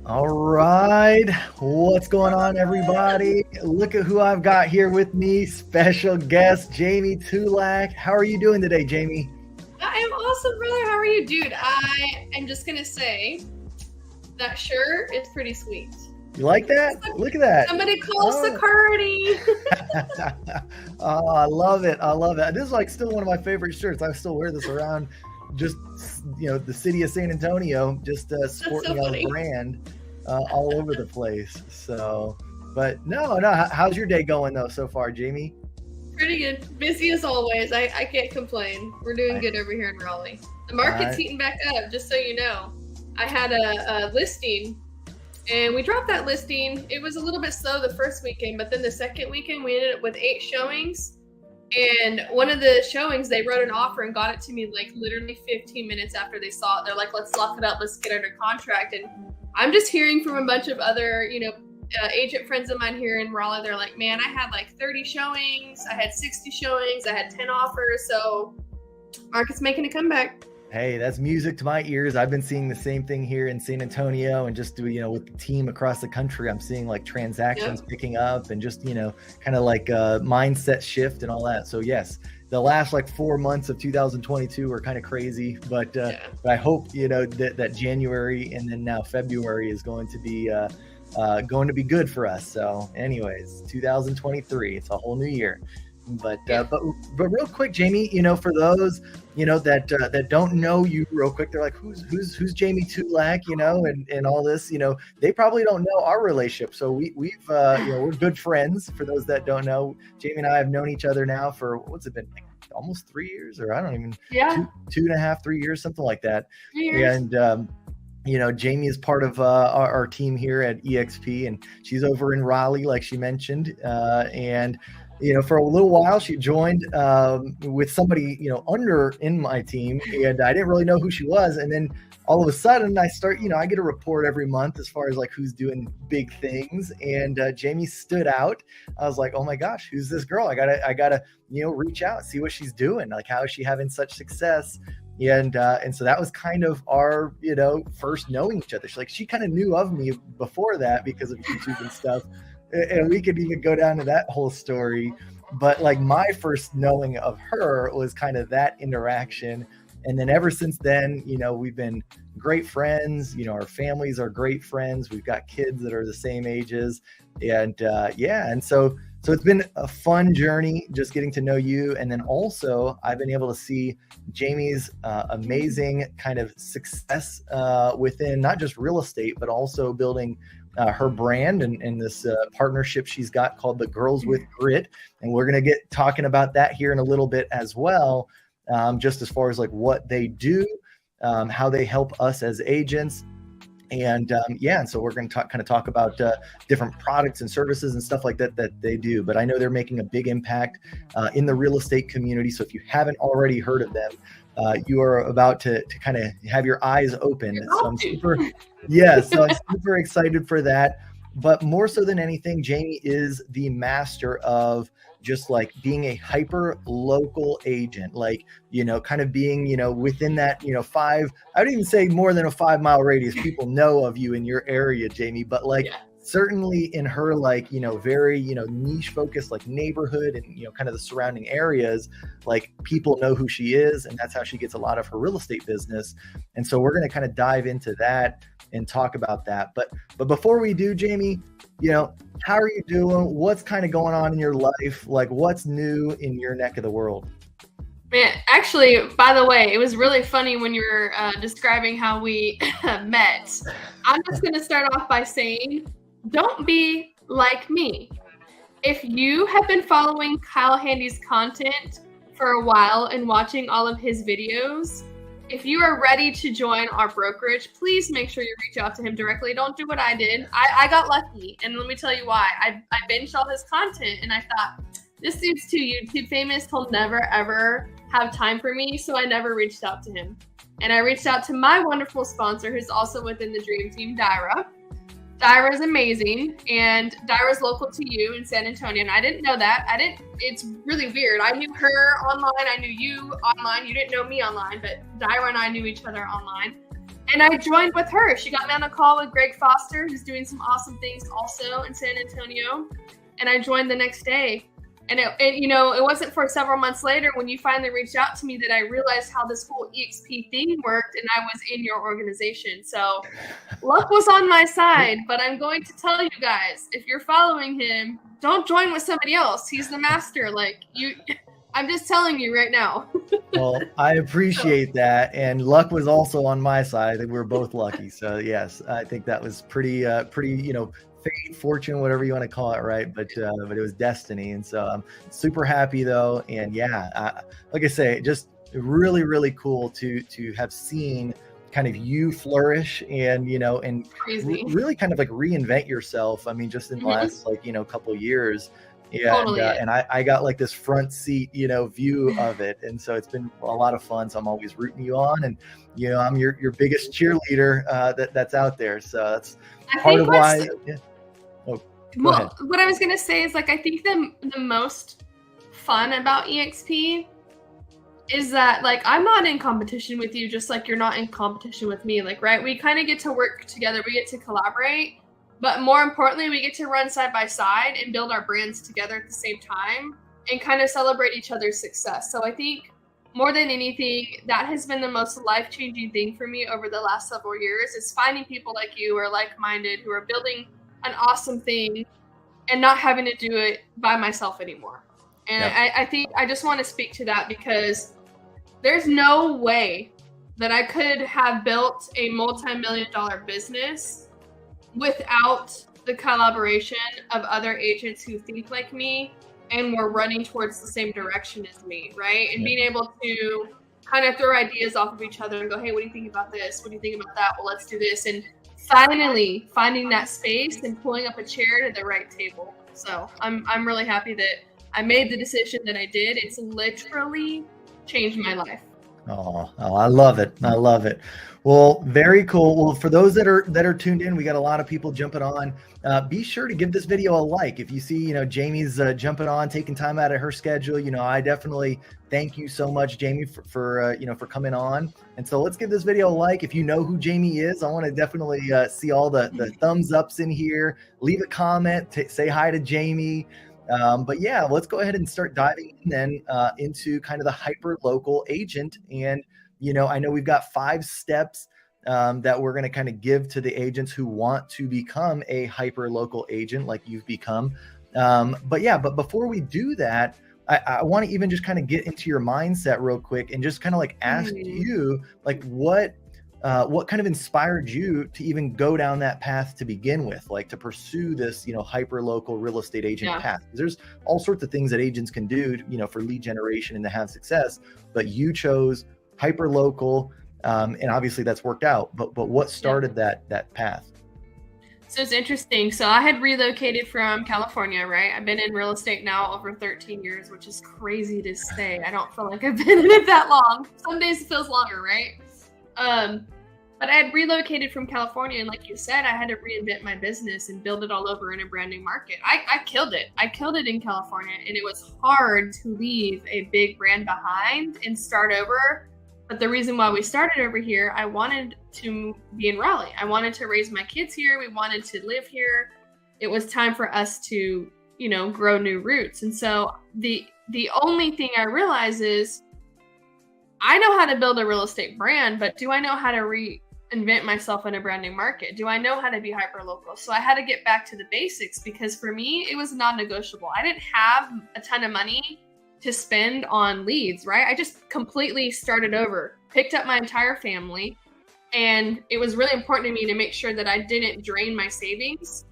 All right. What's going on, everybody? Look at who I've got here with me. Special guest, Jamie Tulak. How are you doing today, Jamie? I am awesome, brother. How are you? Dude, I am just going to say that shirt is pretty sweet. You like that? Look at that. Somebody call security. Oh, I love it. I love it. This is like still one of my favorite shirts. I still wear this around just, the city of San Antonio, just sporting a brand all over the place. So, but no. How's your day going though so far, Jamie? Pretty good. Busy as always. I can't complain. We're doing good over here in Raleigh. The market's heating back up, just so you know. I had a listing, and we dropped that listing. It was a little bit slow the first weekend, but then the second weekend we ended up with 8 showings. And one of the showings, they wrote an offer and got it to me like literally 15 minutes after they saw it. They're like, let's lock it up. Let's get under contract. And I'm just hearing from a bunch of other, agent friends of mine here in Raleigh. They're like, man, I had like 30 showings. I had 60 showings. I had 10 offers. So market's making a comeback. Hey, that's music to my ears. I've been seeing the same thing here in San Antonio, and just with the team across the country, I'm seeing like transactions picking up, and just, kind of like a mindset shift and all that. So yes, the last like 4 months of 2022 were kind of crazy, but I hope, that January and then now February is going to be good for us. So anyways, 2023, it's a whole new year. But real quick, Jamie, for those that don't know you real quick, they're like, who's Jamie Tulak, and all this, they probably don't know our relationship. So we've we're good friends. For those that don't know, Jamie and I have known each other now for what's it been, like almost 3 years, or I don't even 2.5, 3 years, something like that. 3 years. And Jamie is part of our team here at EXP, and she's over in Raleigh, like she mentioned, and for a little while, she joined with somebody, in my team, and I didn't really know who she was. And then all of a sudden I start, I get a report every month as far as like who's doing big things. And Jamie stood out. I was like, oh my gosh, who's this girl? I gotta, reach out, see what she's doing. Like, how is she having such success? And so that was kind of our, first knowing each other. She kind of knew of me before that because of YouTube and stuff. And we could even go down to that whole story. But like my first knowing of her was kind of that interaction. And then ever since then, we've been great friends. Our families are great friends. We've got kids that are the same ages. And and so it's been a fun journey just getting to know you. And then also I've been able to see Jamie's amazing kind of success within not just real estate, but also building her brand and this partnership she's got called the Girls with Grit. And we're going to get talking about that here in a little bit as well, just as far as like what they do, how they help us as agents. And and so we're going to talk about different products and services and stuff like that they do. But I know they're making a big impact in the real estate community. So if you haven't already heard of them, you are about to kind of have your eyes open. So I'm super excited for that. But more so than anything, Jamie is the master of just like being a hyper local agent, like, kind of being, within that, I would even say more than a 5-mile radius. People know of you in your area, Jamie, but certainly in her, like, very, niche focused, like neighborhood and, kind of the surrounding areas, like people know who she is, and that's how she gets a lot of her real estate business. And so we're going to kind of dive into that and talk about that. But before we do, Jamie, how are you doing? What's kind of going on in your life? Like, what's new in your neck of the world? Man, actually, by the way, it was really funny when you were describing how we met. I'm just going to start off by saying, don't be like me. If you have been following Kyle Handy's content for a while and watching all of his videos, if you are ready to join our brokerage, please make sure you reach out to him directly. Don't do what I did. I got lucky, and let me tell you why. I binged all his content, and I thought, this dude's too YouTube famous. He'll never, ever have time for me, so I never reached out to him. And I reached out to my wonderful sponsor, who's also within the Dream Team, Dyra. Dyra is amazing, and Dyra's local to you in San Antonio, and I didn't know that. It's really weird. I knew her online. I knew you online. You didn't know me online, but Dyra and I knew each other online. And I joined with her. She got me on a call with Greg Foster, who's doing some awesome things also in San Antonio. And I joined the next day. And it wasn't for several months later when you finally reached out to me that I realized how this whole EXP thing worked, and I was in your organization. So luck was on my side, but I'm going to tell you guys, if you're following him, don't join with somebody else. He's the master. I'm just telling you right now. Well, I appreciate that. And luck was also on my side. We're both lucky. So yes, I think that was pretty, fate, fortune, whatever you want to call it, right? But it was destiny. And so I'm super happy though. And yeah, like I say, just really, really cool to have seen kind of you flourish and, really kind of like reinvent yourself. I mean, just in the last couple of years. Yeah, totally. And I got like this front seat, view of it, and so it's been a lot of fun. So I'm always rooting you on, and I'm your biggest cheerleader that's out there. So that's part of why. Yeah. Oh, go ahead. What I was gonna say is I think the most fun about EXP is that I'm not in competition with you, just like you're not in competition with me. Right? We kind of get to work together. We get to collaborate. But more importantly, we get to run side by side and build our brands together at the same time and kind of celebrate each other's success. So I think more than anything, that has been the most life-changing thing for me over the last several years is finding people like you who are like-minded, who are building an awesome thing and not having to do it by myself anymore. And yep. I think I just want to speak to that because there's no way that I could have built a multi-million-dollar business without the collaboration of other agents who think like me and were running towards the same direction as me, right? And being able to kind of throw ideas off of each other and go, hey, what do you think about this? What do you think about that? Well, let's do this. And finally finding that space and pulling up a chair to the right table. So I'm really happy that I made the decision that I did. It's literally changed my life. Oh, I love it. I love it. Well, very cool. Well, for those that are tuned in, we got a lot of people jumping on. Be sure to give this video a like. If you see, Jamie's jumping on, taking time out of her schedule, I definitely thank you so much, Jamie, for coming on. And so let's give this video a like. If you know who Jamie is, I want to definitely see all the thumbs ups in here. Leave a comment, say hi to Jamie. But yeah, let's go ahead and start diving in then into kind of the hyper local agent. And, I know we've got 5 steps that we're going to kind of give to the agents who want to become a hyper local agent like you've become. But before we do that, I want to even just kind of get into your mindset real quick and just kind of ask you what kind of inspired you to even go down that path to begin with, to pursue this, hyper local real estate agent path? There's all sorts of things that agents can do, for lead generation and to have success, but you chose hyper local, and obviously that's worked out. But what started that path? So it's interesting. So I had relocated from California, right? I've been in real estate now over 13 years, which is crazy to say. I don't feel like I've been in it that long. Some days it feels longer, right? But I had relocated from California, and like you said, I had to reinvent my business and build it all over in a brand new market. I killed it. I killed it in California, and it was hard to leave a big brand behind and start over. But the reason why we started over here, I wanted to be in Raleigh. I wanted to raise my kids here. We wanted to live here. It was time for us to, grow new roots. And so the only thing I realize is I know how to build a real estate brand, but do I know how to reinvent myself in a brand new market? Do I know how to be hyper local? So I had to get back to the basics because for me, it was non-negotiable. I didn't have a ton of money to spend on leads, right? I just completely started over, picked up my entire family, and it was really important to me to make sure that I didn't drain my savings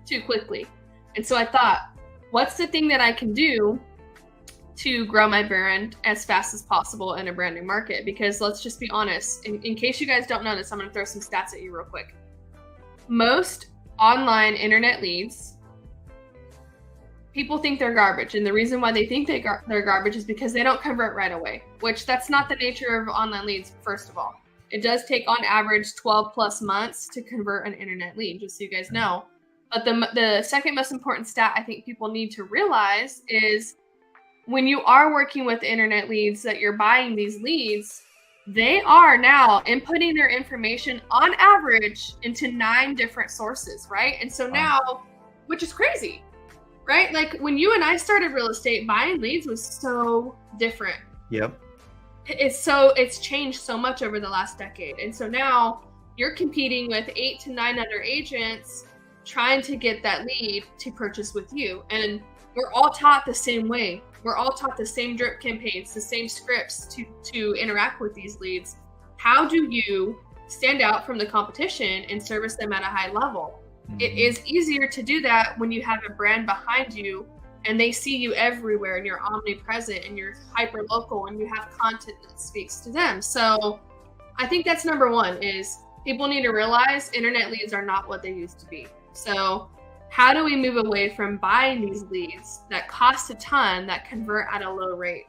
too quickly. And so I thought, what's the thing that I can do to grow my brand as fast as possible in a brand new market? Because let's just be honest, in case you guys don't know this, I'm going to throw some stats at you real quick. Most online internet leads, people think they're garbage. And the reason why they think they're garbage is because they don't convert right away, which that's not the nature of online leads, first of all. It does take on average 12 plus months to convert an internet lead, just so you guys know. But the second most important stat I think people need to realize is when you are working with internet leads, that you're buying these leads, they are now inputting their information on average into 9 different sources, right? And so now, which is crazy, right? Like when you and I started real estate, buying leads was so different. Yep. It's changed so much over the last decade. And so now you're competing with 8 to 9 other agents trying to get that lead to purchase with you. And we're all taught the same way. We're all taught the same drip campaigns, the same scripts to interact with these leads. How do you stand out from the competition and service them at a high level? Mm-hmm. It is easier to do that when you have a brand behind you and they see you everywhere and you're omnipresent and you're hyper local and you have content that speaks to them. So I think that's number one, is people need to realize internet leads are not what they used to be. So how do we move away from buying these leads that cost a ton, that convert at a low rate?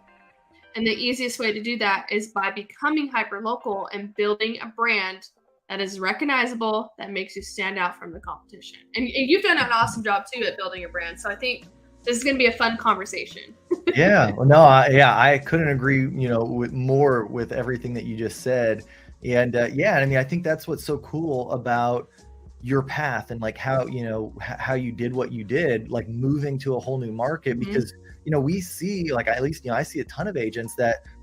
And the easiest way to do that is by becoming hyper-local and building a brand that is recognizable, that makes you stand out from the competition. And you've done an awesome job too at building a brand. So I think this is going to be a fun conversation. Yeah, well, no, I couldn't agree, with everything that you just said. And I mean, I think that's what's so cool about your path and like how you did what you did, like moving to a whole new market, because we see, like, at least I see a ton of agents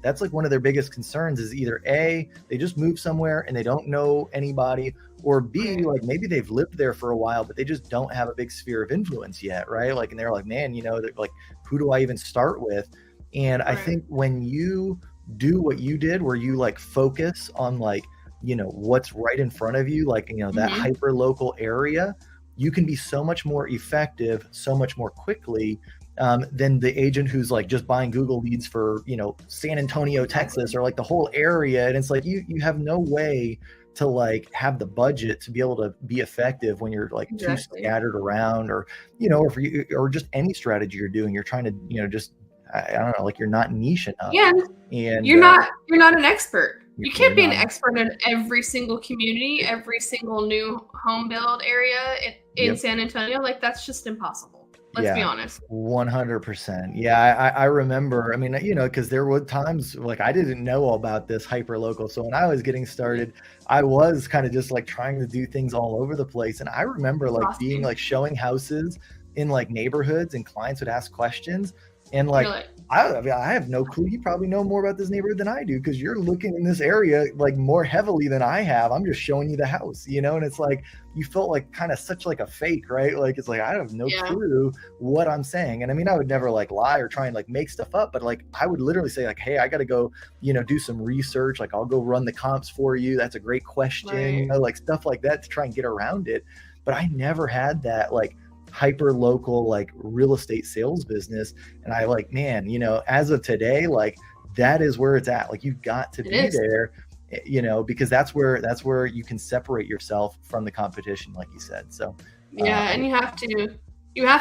that's like one of their biggest concerns is either A, they just move somewhere and they don't know anybody, or B, like maybe they've lived there for a while but they just don't have a big sphere of influence yet, right? Like, and they're like, man, they're like, who do I even start with? And I think when you do what you did, where you like focus on like what's right in front of you, like that hyper local area, you can be so much more effective so much more quickly than the agent who's like just buying Google leads for San Antonio, Texas, or like the whole area. And it's like you have no way to like have the budget to be able to be effective when you're like too scattered around, or or just any strategy you're doing, you're trying to just I don't know, like you're not niche enough. Yeah, and you're not an expert. You can't be an expert in every single community, every single new home build area in San Antonio. Like, that's just impossible. Let's be honest. 100%. Yeah, I remember, I mean, because there were times like I didn't know all about this hyper local. So when I was getting started, I was kind of just like trying to do things all over the place. And I remember like being like showing houses in like neighborhoods, and clients would ask questions. And like, I have no clue. You probably know more about this neighborhood than I do, because you're looking in this area like more heavily than I have. I'm just showing you the house, and it's like you felt like kind of such like a fake, right? Like, it's like I have no clue what I'm saying. And I mean, I would never like lie or try and like make stuff up, but like I would literally say like, hey, I got to go, do some research. Like, I'll go run the comps for you. That's a great question, like stuff like that to try and get around it. But I never had that like hyper local like real estate sales business. And I like, man, as of today, like that is where it's at. Like, you've got to be there, because that's where you can separate yourself from the competition, like you said. So and you have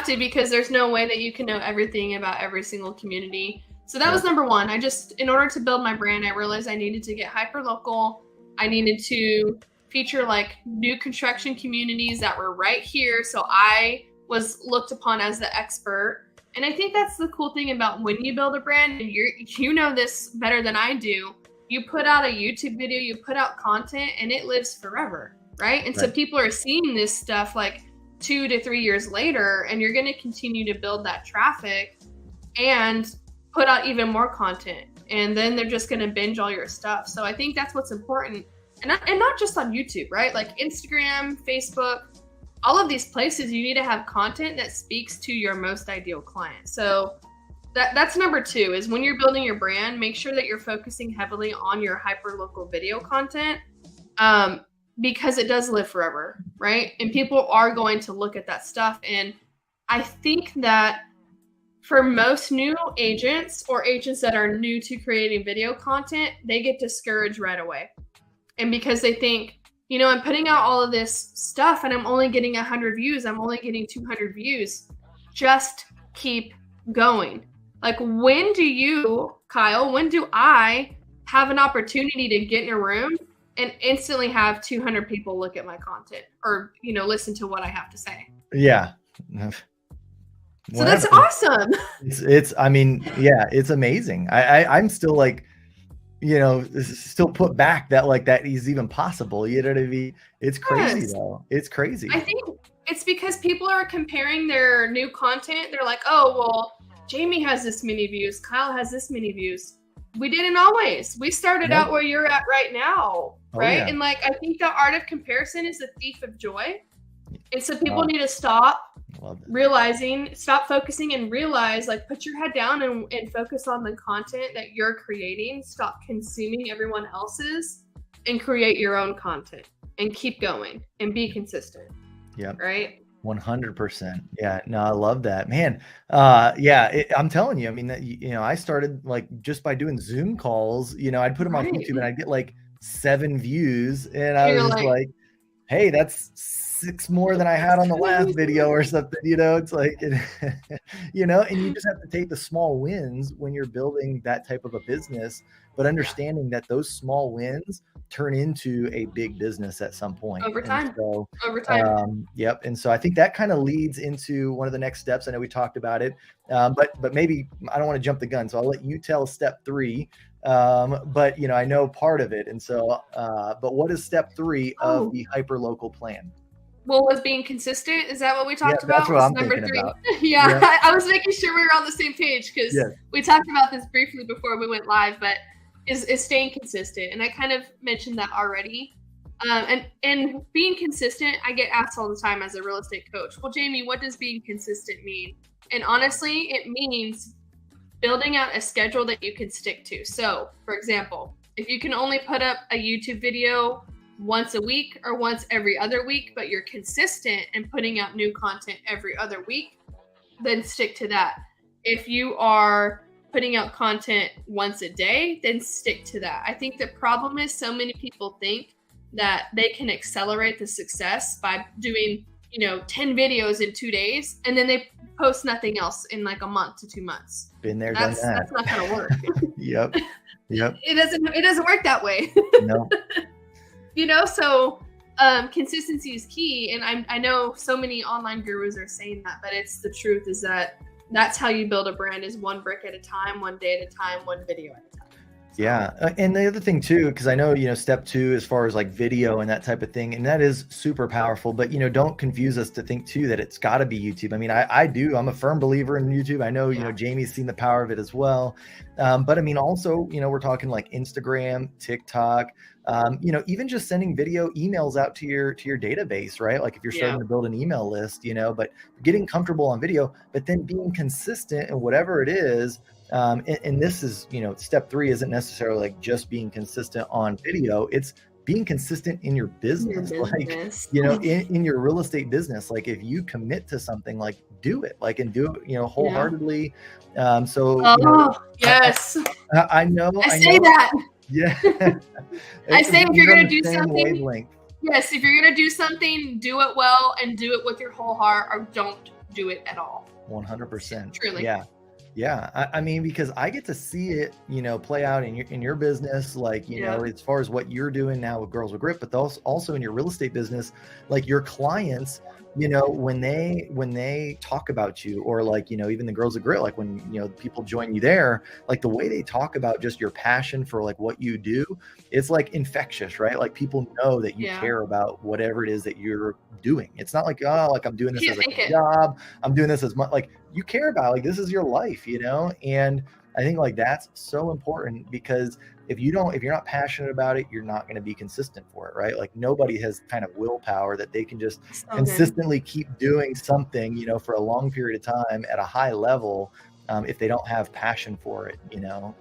to, because there's no way that you can know everything about every single community. So that was number one. In order to build my brand, I realized I needed to get hyper local. I needed to feature like new construction communities that were right here, so I was looked upon as the expert. And I think that's the cool thing about when you build a brand, and you know this better than I do, you put out a YouTube video, you put out content, and it lives forever, right? And so people are seeing this stuff like 2 to 3 years later, and you're going to continue to build that traffic and put out even more content. And then they're just going to binge all your stuff. So I think that's what's important. And not just on YouTube, right? Like Instagram, Facebook, all of these places, you need to have content that speaks to your most ideal client. So that's number 2, is when you're building your brand, make sure that you're focusing heavily on your hyper local video content, because it does live forever, right? And people are going to look at that stuff. And I think that for most new agents or agents that are new to creating video content, they get discouraged right away. And because they think, I'm putting out all of this stuff and I'm only getting 100 views. I'm only getting 200 views. Just keep going. Like, when do you, Kyle, when do I have an opportunity to get in a room and instantly have 200 people look at my content or, listen to what I have to say? Yeah. So that's awesome. It's amazing. I'm still like, still put back that like that is even possible. You know what I mean? It's crazy though. It's crazy. I think it's because people are comparing their new content. They're like, oh, well, Jamie has this many views. Kyle has this many views. We didn't always. We started out where you're at right now, right? Yeah. And like, I think the art of comparison is the thief of joy. And so people need to stop stop focusing and realize, like, put your head down and focus on the content that you're creating. Stop consuming everyone else's and create your own content and keep going and be consistent. Yeah. Right. 100%. Yeah. No, I love that, man. I'm telling you, I mean, that, I started like just by doing Zoom calls, I'd put them on YouTube and I'd get like 7 views and I was just like, hey, that's 6 more than I had on the last video or something, it's like, and you just have to take the small wins when you're building that type of a business, but understanding that those small wins turn into a big business at some point. Over time. Yep. And so I think that kind of leads into one of the next steps. I know we talked about it, but maybe I don't want to jump the gun. So I'll let you tell step 3. But I know part of it. And so, but what is step 3 of the hyper-local plan? Well, was being consistent. Is that what we talked about? That's what I'm thinking about. Yeah. I was making sure we were on the same page because we talked about this briefly before we went live, but is staying consistent. And I kind of mentioned that already. And being consistent, I get asked all the time as a real estate coach, well, Jamie, what does being consistent mean? And honestly, it means building out a schedule that you can stick to. So, for example, if you can only put up a YouTube video once a week or once every other week, but you're consistent in putting out new content every other week, then stick to that. If you are putting out content once a day, then stick to that. I think the problem is so many people think that they can accelerate the success by doing, 10 videos in 2 days, and then they post nothing else in like a month to 2 months. Been there, done that. That's not going to work. Yep. It doesn't work that way. No. So consistency is key. And I know so many online gurus are saying that, but it's the truth is that's how you build a brand, is one brick at a time, one day at a time, one video at a time. So. Yeah. And the other thing too, because I know, step 2 as far as like video and that type of thing, and that is super powerful, but don't confuse us to think too that it's got to be YouTube. I mean, I'm a firm believer in YouTube. I know, Jamie's seen the power of it as well. But I mean, also, we're talking like Instagram, TikTok, even just sending video emails out to your database, right? Like if you're starting to build an email list, but getting comfortable on video, but then being consistent in whatever it is. And this is, step 3 isn't necessarily like just being consistent on video. It's being consistent in your business. Like, in your real estate business. Like if you commit to something, like do it, like, and do it, wholeheartedly. Yes. I know. I say that. Yeah. I say if you're going to do something, yes, if you're going to do something, do it well and do it with your whole heart, or don't do it at all. 100%. Truly. Yeah. Yeah. I mean, because I get to see it, play out in your business, like, as far as what you're doing now with Girls with Grit, but also in your real estate business, like your clients, when they talk about you, or like, even the Girls with Grit, like when, people join you there, like the way they talk about just your passion for like what you do, it's like infectious, right? Like people know that you care about whatever it is that you're doing. It's not like, like I'm doing this as a job. I'm doing this as much, like you care about, like, this is your life, and I think like that's so important, because if you're not passionate about it, you're not going to be consistent for it, right? Like nobody has kind of willpower that they can just consistently keep doing something, for a long period of time at a high level, if they don't have passion for it,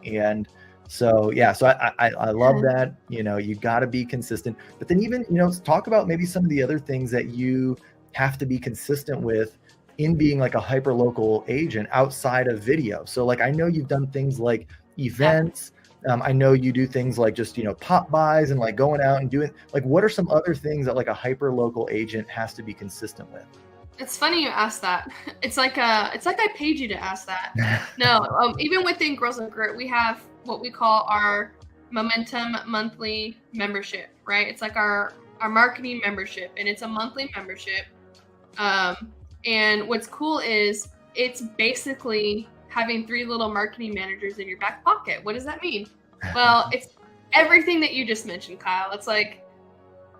and so, so I love that, you got to be consistent, but then even, talk about maybe some of the other things that you have to be consistent with in being like a hyper local agent outside of video. So like, I know you've done things like events. I know you do things like just, pop buys and like going out and doing, like, what are some other things that like a hyper local agent has to be consistent with? It's funny you asked that. It's like I paid you to ask that. No, even within Girls with Grit, we have what we call our Momentum monthly membership, right? It's like our marketing membership, and it's a monthly membership. And what's cool is it's basically having 3 little marketing managers in your back pocket. What does that mean? Well, it's everything that you just mentioned, Kyle. It's like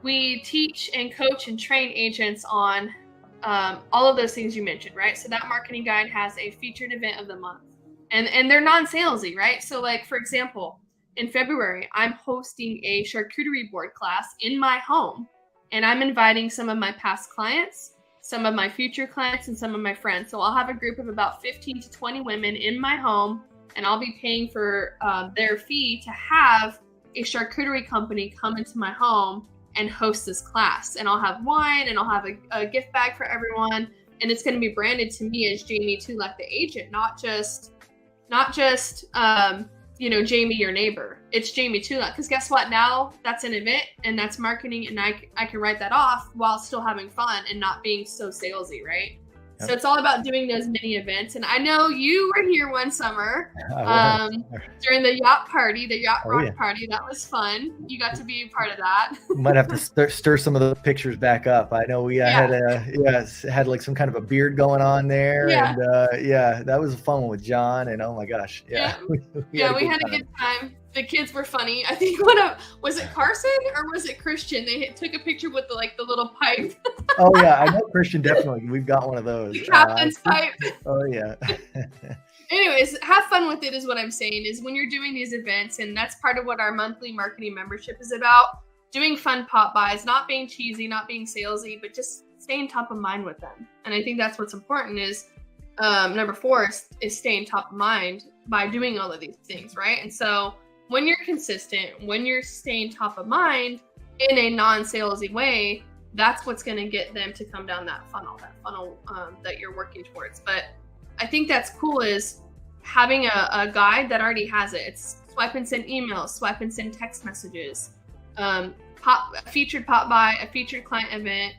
we teach and coach and train agents on all of those things you mentioned, right? So that marketing guide has a featured event of the month, and they're non-salesy, right? So like, for example, in February, I'm hosting a charcuterie board class in my home, and I'm inviting some of my past clients, some of my future clients, and some of my friends. So I'll have a group of about 15 to 20 women in my home, and I'll be paying for their fee to have a charcuterie company come into my home and host this class. And I'll have wine, and I'll have a gift bag for everyone. And it's going to be branded to me as Jamie Tulak, the agent, not just Jamie, your neighbor. It's Jamie Tulak. Because guess what? Now that's an event and that's marketing, and I can write that off while still having fun and not being so salesy, right? Yep. So it's all about doing those mini events. And I know you were here one summer during the yacht party, the yacht rock party. That was fun. You got to be a part of that. Might have to stir some of the pictures back up. I know we had like some kind of a beard going on there. Yeah. And that was a fun one with John. And oh my gosh. Yeah. We had a good time. The kids were funny. I think was it Carson or was it Christian? They took a picture with the little pipe. Oh yeah, I know Christian definitely. We've got one of those. The captain's pipe. Oh yeah. Anyways, have fun with it is what I'm saying. Is when you're doing these events, and that's part of what our monthly marketing membership is about. Doing fun pop buys, not being cheesy, not being salesy, but just staying top of mind with them. And I think that's what's important. Is number 4 is staying top of mind by doing all of these things, right? And so when you're consistent, when you're staying top of mind in a non-salesy way, that's what's going to get them to come down that funnel that you're working towards. But I think that's cool is having a guide that already has it. It's swipe and send emails, swipe and send text messages, a featured pop by, a featured client event,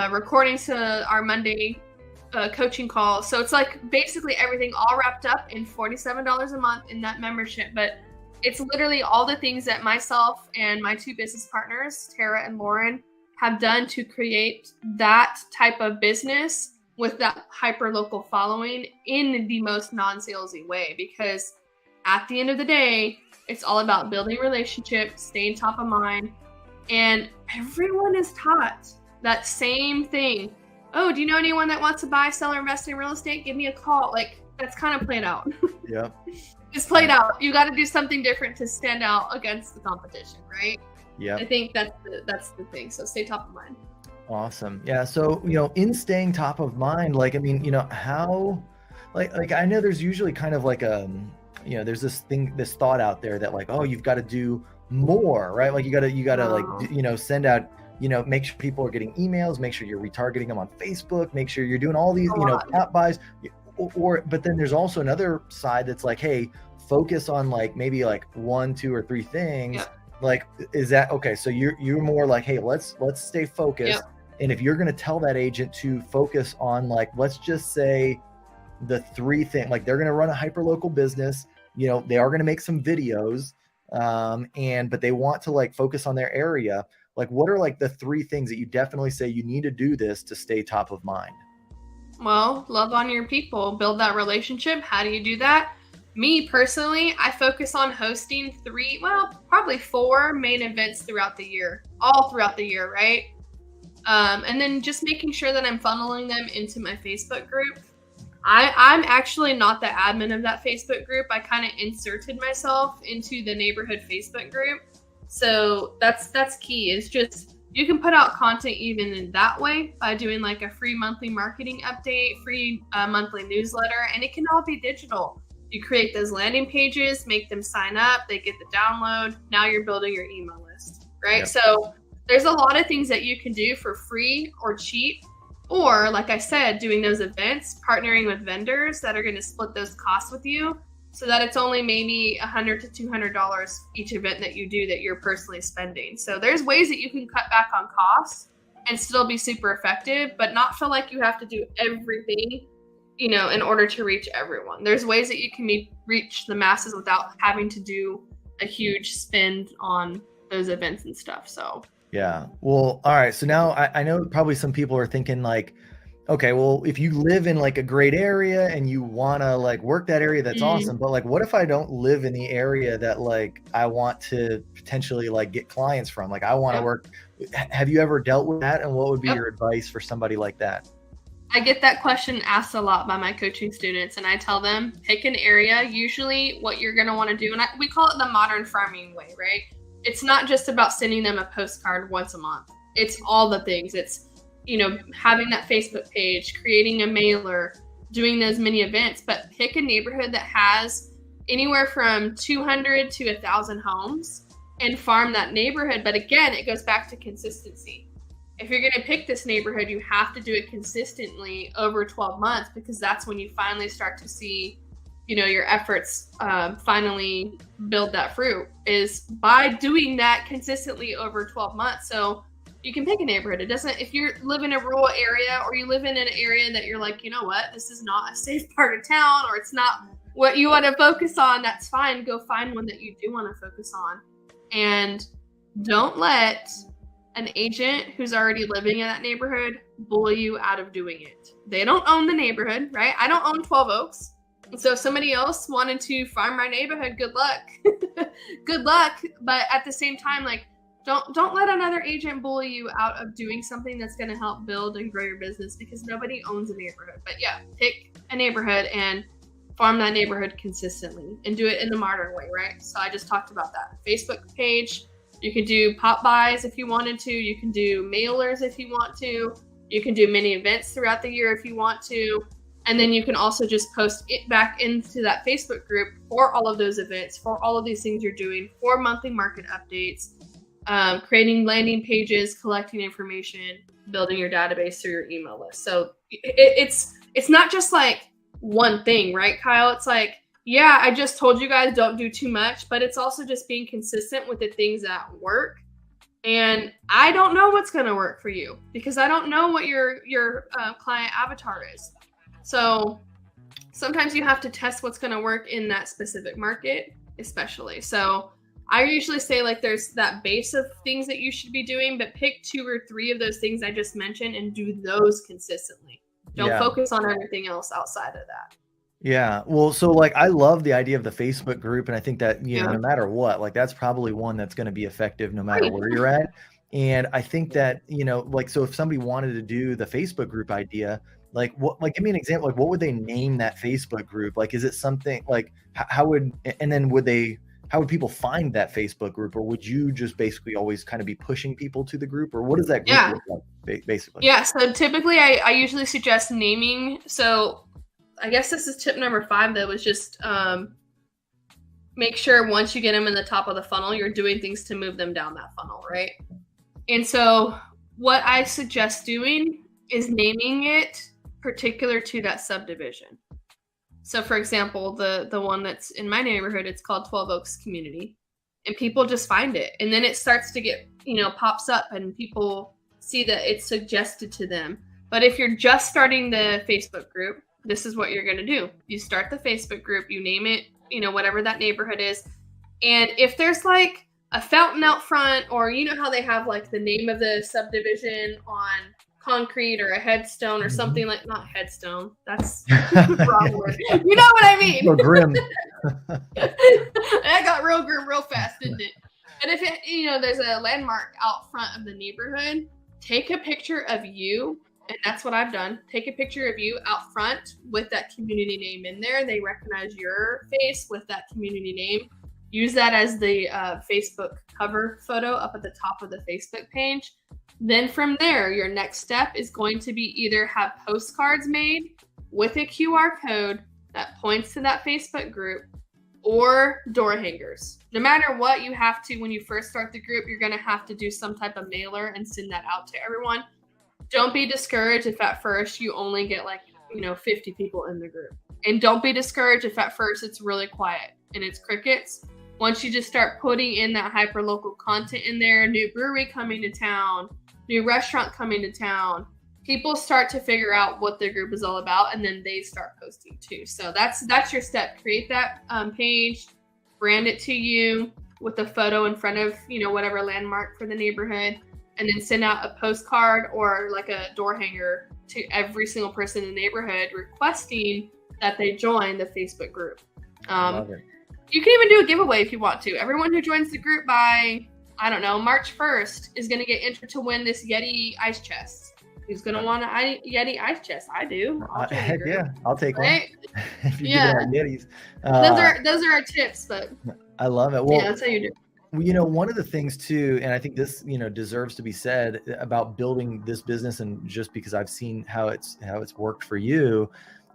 recordings to our Monday coaching call. So it's like basically everything all wrapped up in $47 a month in that membership. But it's literally all the things that myself and my 2 business partners, Tara and Lauren, have done to create that type of business with that hyper local following in the most non-salesy way. Because at the end of the day, it's all about building relationships, staying top of mind, and everyone is taught that same thing. Oh, do you know anyone that wants to buy, sell, or invest in real estate? Give me a call. Like, that's kind of played out. Yeah. It's played out. You got to do something different to stand out against the competition, right? Yeah. I think that's the thing. So stay top of mind. Awesome. Yeah. So, in staying top of mind, how, I know there's usually kind of like there's this thought out there that like, oh, you've got to do more, right? Like you gotta send out, make sure people are getting emails, make sure you're retargeting them on Facebook, make sure you're doing all these, pop buys. But then there's also another side that's like, hey, focus on like maybe like 1, 2, or 3 things. Yeah. Like, is that okay? So you're more like, hey, let's stay focused. Yeah. And if you're going to tell that agent to focus on like, let's just say the 3 things, like they're going to run a hyper local business, they are going to make some videos, but they want to like focus on their area. Like, what are like the 3 things that you definitely say you need to do this to stay top of mind? Well, love on your people, build that relationship. How do you do that? Me personally, I focus on hosting probably 4 main events throughout the year, all throughout the year, right? And then just making sure that I'm funneling them into my Facebook group. I'm actually not the admin of that Facebook group. I kind of inserted myself into the neighborhood Facebook group. So that's key. It's just, you can put out content even in that way by doing like a free monthly marketing update, free monthly newsletter, and it can all be digital. You create those landing pages, make them sign up, they get the download. Now you're building your email list, right? Yep. So there's a lot of things that you can do for free or cheap, or like I said, doing those events, partnering with vendors that are going to split those costs with you so that it's only maybe $100 to $200 each event that you do that you're personally spending. So there's ways that you can cut back on costs and still be super effective, but not feel like you have to do everything, in order to reach everyone. There's ways that you can reach the masses without having to do a huge spend on those events and stuff. So yeah. Well, all right. So now I know probably some people are thinking like, Okay, well, if you live in like a great area and you want to like work that area, that's Mm, awesome. But like, what if I don't live in the area that like I want to potentially like get clients from? Like, I want to yep, work. Have you ever dealt with that? And what would be yep. your advice for somebody like that? I get that question asked a lot by my coaching students, and I tell them pick an area. Usually, what you're going to want to do, and we call it the modern farming way, right? It's not just about sending them a postcard once a month. It's all the things. It's having that Facebook page, creating a mailer, doing those mini events. But pick a neighborhood that has anywhere from 200 to 1,000 homes, and farm that neighborhood. But again, it goes back to consistency. If you're going to pick this neighborhood, you have to do it consistently over 12 months, because that's when you finally start to see, your efforts finally build that fruit, is by doing that consistently over 12 months. So you can pick a neighborhood. It doesn't, if you live in a rural area or you live in an area that you're like, you know what, this is not a safe part of town, or it's not what you want to focus on, that's fine. Go find one that you do want to focus on. And don't let an agent who's already living in that neighborhood bully you out of doing it. They don't own the neighborhood, right? I don't own 12 Oaks. And so if somebody else wanted to farm my neighborhood, good luck. Good luck. But at the same time, like, don't let another agent bully you out of doing something that's going to help build and grow your business, because nobody owns a neighborhood. But yeah, pick a neighborhood and farm that neighborhood consistently and do it in the modern way, right? So I just talked about that. Facebook page. You can do pop buys if you wanted to. You can do mailers if you want to. You can do mini events throughout the year if you want to. And then you can also just post it back into that Facebook group for all of those events, for all of these things you're doing, for monthly market updates, creating landing pages, collecting information, building your database through your email list. So it's not just like one thing, right, Kyle? It's like, yeah, I just told you guys don't do too much, but it's also just being consistent with the things that work. And I don't know what's going to work for you, because I don't know what your client avatar is. So sometimes you have to test what's going to work in that specific market, especially. So I usually say, like, there's that base of things that you should be doing, but pick 2 or 3 of those things I just mentioned and do those consistently. Don't focus on everything else outside of that. Yeah. Well, so like I love the idea of the Facebook group, and I think that, no matter what, like that's probably one that's going to be effective no matter where you're at. And I think that, like, so if somebody wanted to do the Facebook group idea, like give me an example, like what would they name that Facebook group? Like, is it something like how would people find that Facebook group, or would you just basically always kind of be pushing people to the group, or what does that group look like basically? Yeah. So typically I usually suggest naming. So I guess this is tip number 5, though, was just make sure once you get them in the top of the funnel, you're doing things to move them down that funnel, right? And so what I suggest doing is naming it particular to that subdivision. So for example, the one that's in my neighborhood, it's called 12 Oaks Community, and people just find it. And then it starts to get, pops up and people see that it's suggested to them. But if you're just starting the Facebook group, this is what you're going to do. You start the Facebook group, you name it, whatever that neighborhood is. And if there's like a fountain out front, or how they have like the name of the subdivision on concrete, or a headstone or something, like, not headstone, that's wrong word. You know what I mean? So grim. That got real grim real fast, didn't it? And if it, there's a landmark out front of the neighborhood, take a picture of you. And that's what I've done. Take a picture of you out front with that community name in there. They recognize your face with that community name. Use that as the Facebook cover photo up at the top of the Facebook page. Then from there, your next step is going to be either have postcards made with a QR code that points to that Facebook group, or door hangers. No matter what, you have to, when you first start the group, you're going to have to do some type of mailer and send that out to everyone. Don't be discouraged if at first you only get 50 people in the group. And don't be discouraged if at first it's really quiet and it's crickets. Once you just start putting in that hyper-local content in there, new brewery coming to town, new restaurant coming to town, people start to figure out what the group is all about, and then they start posting too. So that's your step. Create that page, brand it to you with a photo in front of, whatever landmark for the neighborhood, and then send out a postcard or like a door hanger to every single person in the neighborhood requesting that they join the Facebook group. Love it. You can even do a giveaway if you want to. Everyone who joins the group by, I don't know, March 1st is going to get entered to win this Yeti ice chest. Who's going to want a Yeti ice chest? I do. Heck yeah, I'll take right? one. If you give me Yetis. Those are our tips, but I love it. Well, yeah, that's how you do. One of the things too, and I think this, deserves to be said about building this business, and just because I've seen how it's worked for you,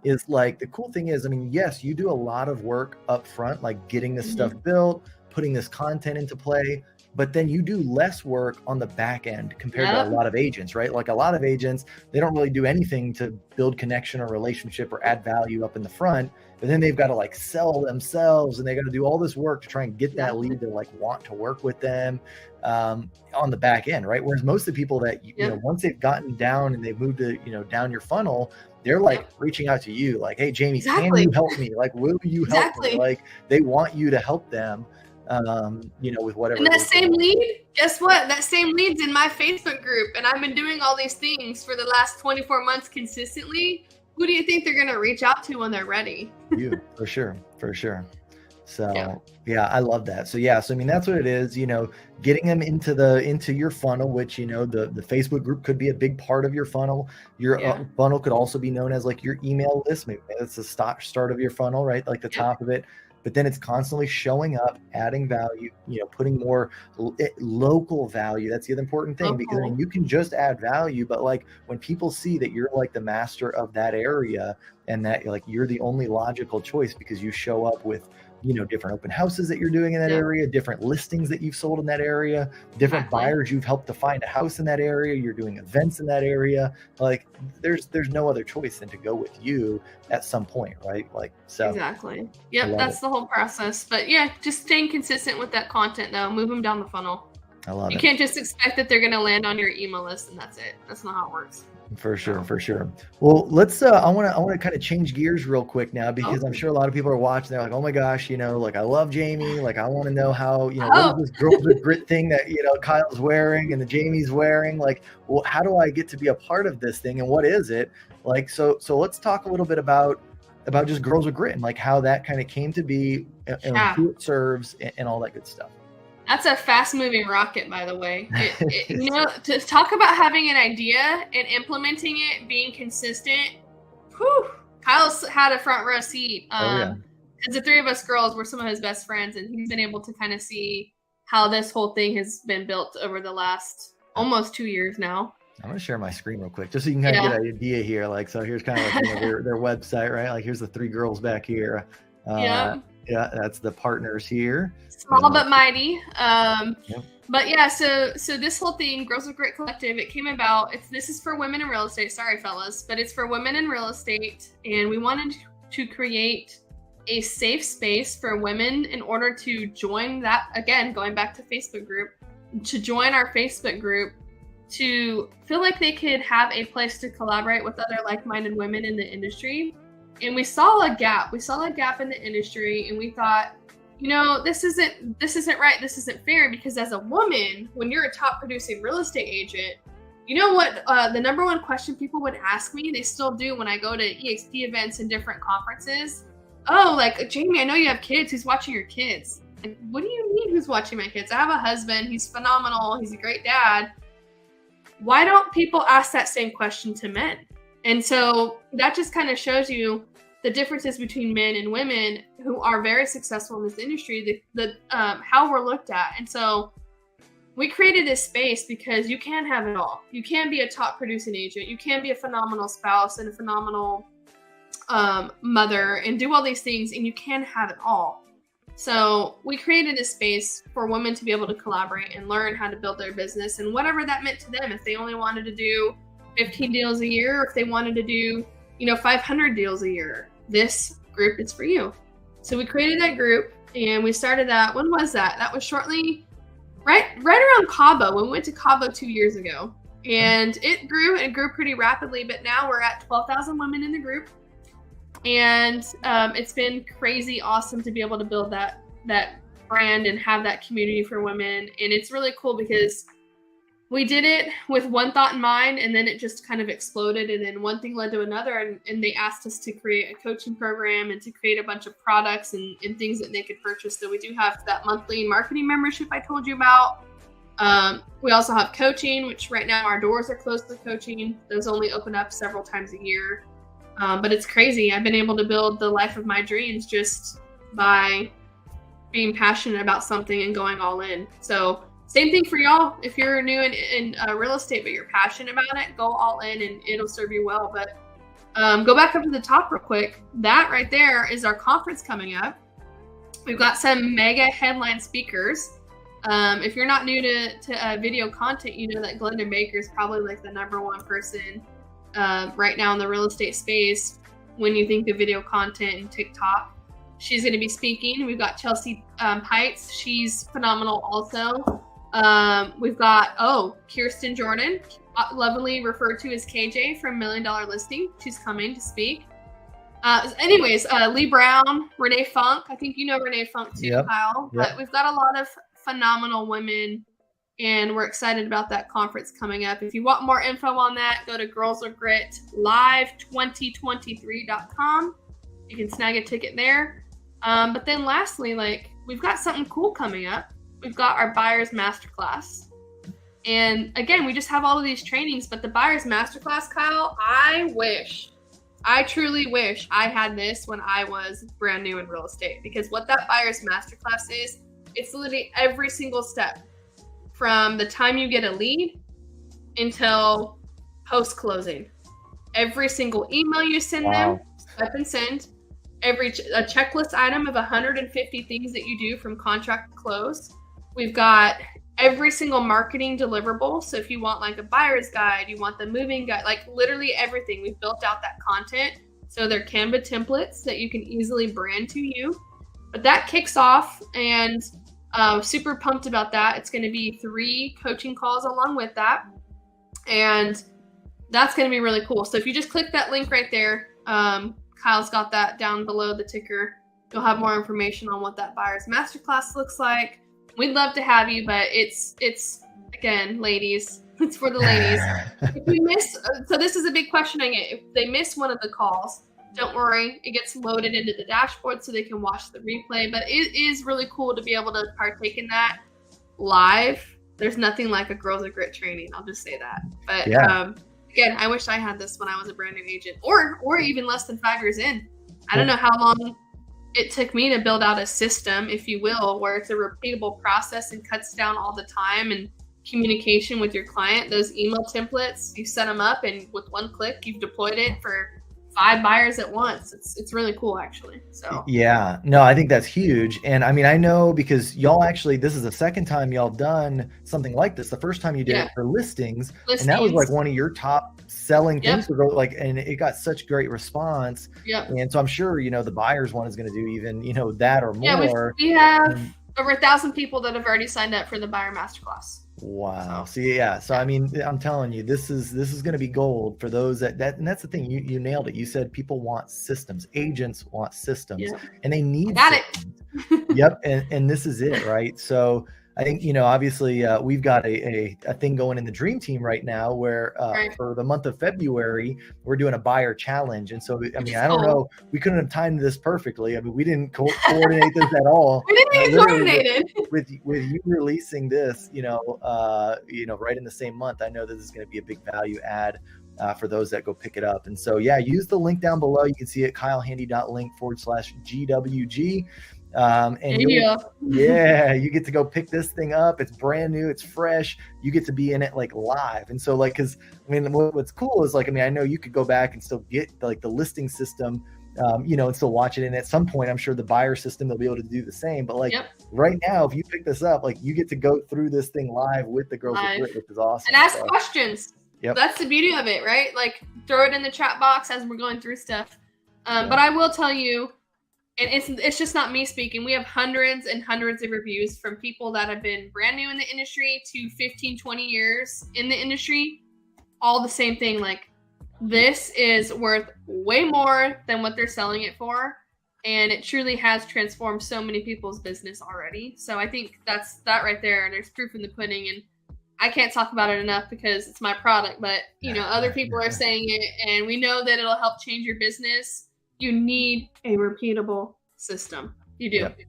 is like, the cool thing is, I mean, yes, you do a lot of work up front, like getting this stuff built, putting this content into play, but then you do less work on the back end compared to a lot of agents, right? Like a lot of agents, they don't really do anything to build connection or relationship or add value up in the front, but then they've got to like sell themselves, and they got to do all this work to try and get that lead to like want to work with them on the back end, right? Whereas most of the people that, once they've gotten down and they've moved to, down your funnel, they're like reaching out to you like, hey, Jamie, can you help me? Like, will you help me? Like, they want you to help them, with whatever. And that same lead, guess what? That same lead's in my Facebook group. And I've been doing all these things for the last 24 months consistently. Who do you think they're going to reach out to when they're ready? You, for sure. So yeah, I love that. So I mean, that's what it is, getting them into your funnel, which, the Facebook group could be a big part of your funnel. Your funnel could also be known as like your email list. Maybe that's the start of your funnel, right? Like the top of it. But then it's constantly showing up, adding value, putting more local value. That's the other important thing, because I mean, you can just add value, but like when people see that you're like the master of that area, and that like you're the only logical choice because you show up with, different open houses that you're doing in that area, different listings that you've sold in that area, different buyers you've helped to find a house in that area, you're doing events in that area. Like there's no other choice than to go with you at some point, right? Like, so. Exactly. Yep. That's the whole process. But yeah, just staying consistent with that content though, move them down the funnel. I love it. You can't just expect that they're going to land on your email list and that's it. That's not how it works. For sure. Well, let's I want to kind of change gears real quick now, because I'm sure a lot of people are watching. They're like, oh my gosh, like I love Jamie. Like I want to know how, what is this Girls with Grit thing that, Kyle's wearing and the Jamie's wearing? Like, well, how do I get to be a part of this thing, and what is it? Like, so let's talk a little bit about just Girls with Grit and like how that kind of came to be, and who it serves and all that good stuff. That's a fast-moving rocket, by the way. To talk about having an idea and implementing it, being consistent. Whew, Kyle's had a front row seat. Because the three of us girls were some of his best friends, and he's been able to kind of see how this whole thing has been built over the last almost 2 years now. I'm going to share my screen real quick, just so you can kind of get an idea here. Like, so here's kind of like, their website, right? Like, here's the three girls back here. Yeah, that's the partners here. Small but mighty. But yeah, so this whole thing, Girls with Grit Collective, it came about. This is for women in real estate. Sorry, fellas, but it's for women in real estate, and we wanted to create a safe space for women in order to join that. Again, going back to Facebook group, to join our Facebook group, to feel like they could have a place to collaborate with other like-minded women in the industry. And we saw a gap. We saw a gap in the industry, and we thought, this isn't right. This isn't fair, because as a woman, when you're a top producing real estate agent, you know what? The number one question people would ask me, they still do when I go to EXP events and different conferences. Oh, like, Jamie, I know you have kids. Who's watching your kids? Like, what do you mean who's watching my kids? I have a husband. He's phenomenal. He's a great dad. Why don't people ask that same question to men? And so that just kind of shows you the differences between men and women who are very successful in this industry, how we're looked at. And so we created this space because you can have it all. You can be a top producing agent. You can be a phenomenal spouse and a phenomenal mother and do all these things, and you can have it all. So we created a space for women to be able to collaborate and learn how to build their business, and whatever that meant to them. If they only wanted to do 15 deals a year, or if they wanted to do 500 deals a year, this group is for you. So we created that group, and we started that. When was that? That was shortly right around Cabo, when we went to Cabo 2 years ago. And it grew pretty rapidly, but now we're at 12,000 women in the group. And it's been crazy awesome to be able to build that brand and have that community for women. And it's really cool because we did it with one thought in mind, and then it just kind of exploded, and then one thing led to another, and they asked us to create a coaching program and to create a bunch of products and things that they could purchase. So we do have that monthly marketing membership I told you about. We also have coaching, which right now our doors are closed to coaching. Those only open up several times a year. But it's crazy. I've been able to build the life of my dreams just by being passionate about something and going all in. So same thing for y'all. If you're new in real estate, but you're passionate about it, go all in and it'll serve you well. But go back up to the top real quick. That right there is our conference coming up. We've got some mega headline speakers. If you're not new to video content, you know that Glenda Baker is probably like the #1 person right now in the real estate space when you think of video content and TikTok. She's going to be speaking. We've got Chelsea Pites. She's phenomenal also. We've got, Kirsten Jordan, lovingly referred to as KJ from $1 Million Listing. She's coming to speak. Lee Brown, Renee Funk. I think you know Renee Funk too, Yep. Kyle. Yep. But we've got a lot of phenomenal women, and we're excited about that conference coming up. If you want more info on that, go to girlsofgritlive2023.com. You can snag a ticket there. But then lastly, we've got something cool coming up. We've got our Buyers Masterclass. And again, we just have all of these trainings, but the Buyers Masterclass, Kyle, I truly wish I had this when I was brand new in real estate, because what that Buyers Masterclass is, it's literally every single step from the time you get a lead until post-closing. Every single email you send them, step and send. A checklist item of 150 things that you do from contract to close. We've got every single marketing deliverable. So if you want like a buyer's guide, you want the moving guide, like literally everything. We've built out that content. So they're Canva templates that you can easily brand to you. But that kicks off, and super pumped about that. It's going to be 3 coaching calls along with that. And that's going to be really cool. So if you just click that link right there, Kyle's got that down below the ticker. You'll have more information on what that Buyers Masterclass looks like. We'd love to have you, but it's again, ladies, it's for the ladies. If you miss, so this is a big question I get. If they miss one of the calls, don't worry. It gets loaded into the dashboard so they can watch the replay. But it is really cool to be able to partake in that live. There's nothing like a Girls of Grit training. I'll just say that. But again, I wish I had this when I was a brand new agent, or even less than 5 years in. I don't know how long it took me to build out a system, if you will, where it's a repeatable process and cuts down all the time and communication with your client. Those email templates, you set them up, and with one click, you've deployed it for 5 buyers at once. It's really cool, actually. So yeah, no, I think that's huge. And I mean, I know because y'all actually, this is the second time y'all done something like this. The first time you did it for listings, and that was like one of your top selling things. And it got such great response. And so I'm sure, the buyers one is going to do even, that or more. Yeah, we have over 1,000 people that have already signed up for the Buyer Masterclass. Wow. So yeah. So I mean, I'm telling you, this is going to be gold for those that and that's the thing. You nailed it. You said people want systems. Agents want systems, and they need. Got systems. Yep. And this is it, right? So I think, obviously we've got a thing going in the Dream Team right now where for the month of February, we're doing a buyer challenge. And so, I mean, I don't know, we couldn't have timed this perfectly. I mean, we didn't coordinate this at all. We didn't even coordinate it. With you releasing this, right in the same month, I know this is going to be a big value add for those that go pick it up. And so, yeah, use the link down below. You can see it, kylehandy.link/GWG. And you get to go pick this thing up. It's brand new. It's fresh. You get to be in it live. And so cause I mean, what's cool is I know you could go back and still get the listing system, and still watch it. And at some point, I'm sure the buyer system, they'll be able to do the same. But right now, if you pick this up, you get to go through this thing live with the Girls of Grit, which is awesome. And ask questions. Yep. That's the beauty of it, right? Throw it in the chat box as we're going through stuff. But I will tell you, and it's just not me speaking. We have hundreds and hundreds of reviews from people that have been brand new in the industry to 15, 20 years in the industry. All the same thing. This is worth way more than what they're selling it for. And it truly has transformed so many people's business already. So I think that's that right there. There's proof in the pudding. And I can't talk about it enough because it's my product, but other people are saying it, and we know that it'll help change your business. You need a repeatable system. You do. Yep.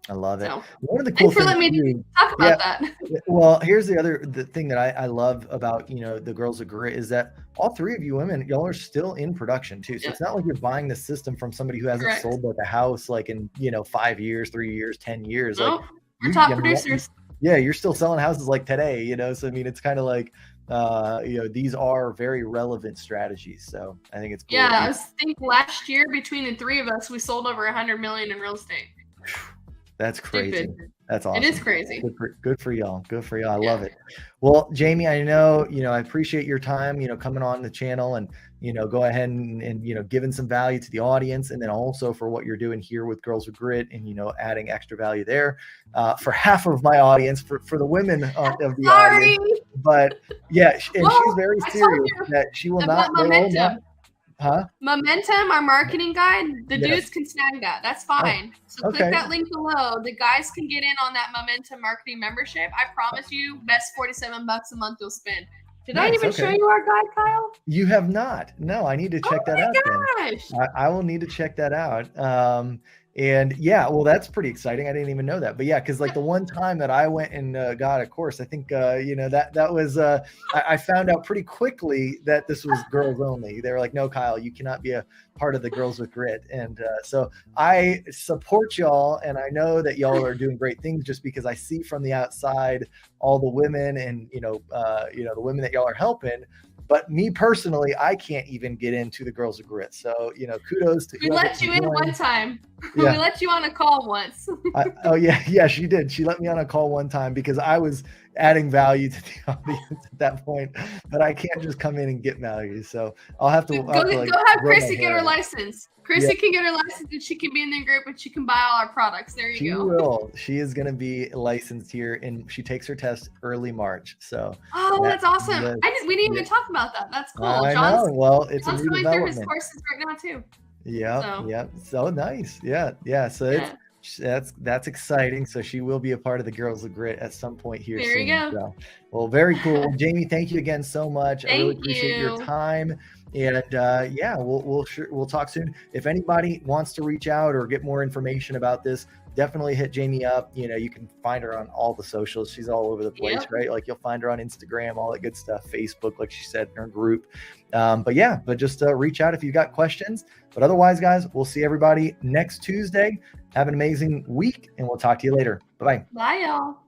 I love it. So, one of the cool thanks for letting me talk about that. Well, here's the thing that I love about the Girls of Grit is that all three of you women, y'all are still in production too. So it's not like you're buying the system from somebody who hasn't sold like a house like in 5 years, 3 years, 10 years. Nope. Like we're top producers. Yeah, you're still selling houses like today, So I mean, it's kind of like these are very relevant strategies. So I think it's cool. Yeah, I think last year between the three of us, we sold over 100 million in real estate. That's crazy. Stupid. That's awesome. It is crazy. Good for y'all. Good for y'all. I love it. Well, Jamie, I know, I appreciate your time, coming on the channel and, go ahead and giving some value to the audience. And then also for what you're doing here with Girls with Grit and, adding extra value there for half of my audience, for the women of the audience. But yeah, and she's very serious that she will not go Momentum, our marketing guide, the dudes can snag that. That's fine. So click that link below. The guys can get in on that Momentum marketing membership. I promise you, best $47 a month you'll spend. Did I even show you our guide, Kyle? You have not. No, I need to check that out. Gosh. I will need to check that out. And yeah, well, that's pretty exciting. I didn't even know that. But yeah, because like the one time that I went and got a course, I think, that was, I found out pretty quickly that this was girls only. They were like, no, Kyle, you cannot be a part of the Girls with Grit. And so I support y'all. And I know that y'all are doing great things just because I see from the outside all the women and, the women that y'all are helping. But me personally, I can't even get into the Girls of Grit. So, kudos to you. We let you in one time. Yeah. We let you on a call once. Yeah, she did. She let me on a call one time because I was adding value to the audience at that point. But I can't just come in and get value. So I'll have to go have Chrissy get her license. Chrissy can get her license and she can be in the group and she can buy all our products. There you go. She will. She is going to be licensed here and she takes her test early March. So that's awesome. We didn't even talk about that. That's cool. I know. Well, it's John's going through his courses right now too. Yeah. So nice. Yeah. So that's exciting. So she will be a part of the Girls of Grit at some point here soon. There you go. So, well, very cool. Jamie, thank you again so much. I really appreciate your time. And we'll talk soon. If anybody wants to reach out or get more information about this, definitely hit Jamie up. You can find her on all the socials. She's all over the place, right? Like you'll find her on Instagram, all that good stuff, Facebook, like she said, in her group. But just reach out if you got questions. But otherwise, guys, we'll see everybody next Tuesday. Have an amazing week, and we'll talk to you later. Bye-bye. Bye, y'all.